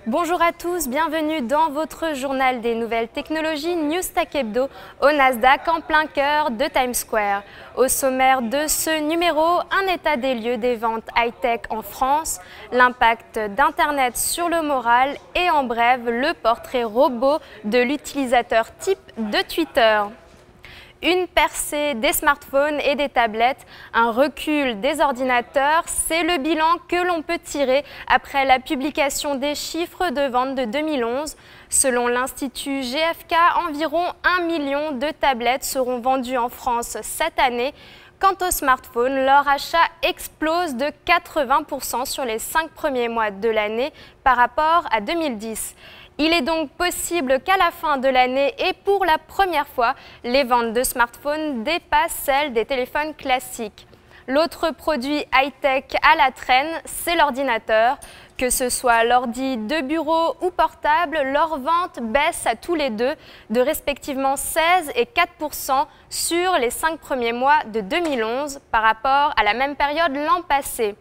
Bonjour à tous, bienvenue dans votre journal des nouvelles technologies Newstack Hebdo au Nasdaq en plein cœur de Times Square. Au sommaire de ce numéro, un état des lieux des ventes high-tech en France, l'impact d'Internet sur le moral et en bref le portrait robot de l'utilisateur type de Twitter. Une percée des smartphones et des tablettes, un recul des ordinateurs, c'est le bilan que l'on peut tirer après la publication des chiffres de vente de 2011. Selon l'Institut GfK, environ 1 million de tablettes seront vendues en France cette année. Quant aux smartphones, leur achat explose de 80% sur les 5 premiers mois de l'année par rapport à 2010. Il est donc possible qu'à la fin de l'année et pour la première fois, les ventes de smartphones dépassent celles des téléphones classiques. L'autre produit high-tech à la traîne, c'est l'ordinateur. Que ce soit l'ordi de bureau ou portable, leurs ventes baissent à tous les deux de respectivement 16 et 4% sur les 5 premiers mois de 2011 par rapport à la même période l'an passé.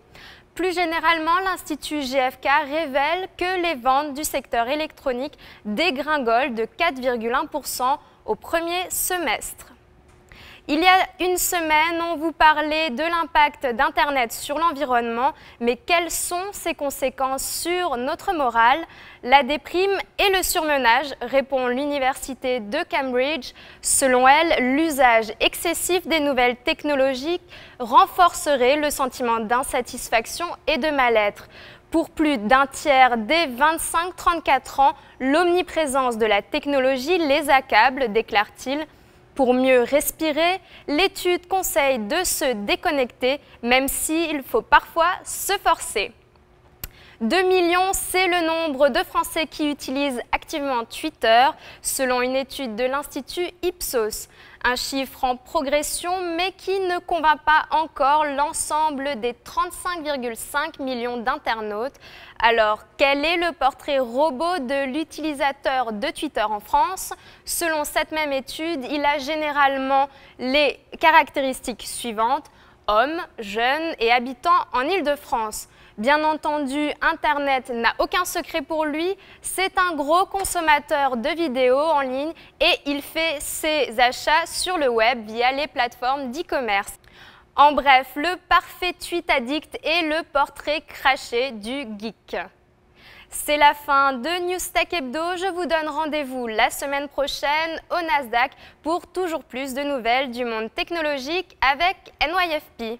Plus généralement, l'Institut GfK révèle que les ventes du secteur électronique dégringolent de 4,1% au premier semestre. Il y a une semaine, on vous parlait de l'impact d'Internet sur l'environnement, mais quelles sont ses conséquences sur notre morale? La déprime et le surmenage, répond l'Université de Cambridge. Selon elle, l'usage excessif des nouvelles technologies renforcerait le sentiment d'insatisfaction et de mal-être. Pour plus d'un tiers des 25-34 ans, l'omniprésence de la technologie les accable, déclare-t-il. Pour mieux respirer, l'étude conseille de se déconnecter, même s'il faut parfois se forcer. 2 millions, c'est le nombre de Français qui utilisent activement Twitter, selon une étude de l'Institut Ipsos. Un chiffre en progression, mais qui ne convainc pas encore l'ensemble des 35,5 millions d'internautes. Alors, quel est le portrait robot de l'utilisateur de Twitter en France? Selon cette même étude, il a généralement les caractéristiques suivantes: homme, jeune et habitant en Île-de-France. Bien entendu, Internet n'a aucun secret pour lui, c'est un gros consommateur de vidéos en ligne et il fait ses achats sur le web via les plateformes d'e-commerce. En bref, le parfait tweet addict et le portrait craché du geek. C'est la fin de Newstack Hebdo, je vous donne rendez-vous la semaine prochaine au Nasdaq pour toujours plus de nouvelles du monde technologique avec NYFP.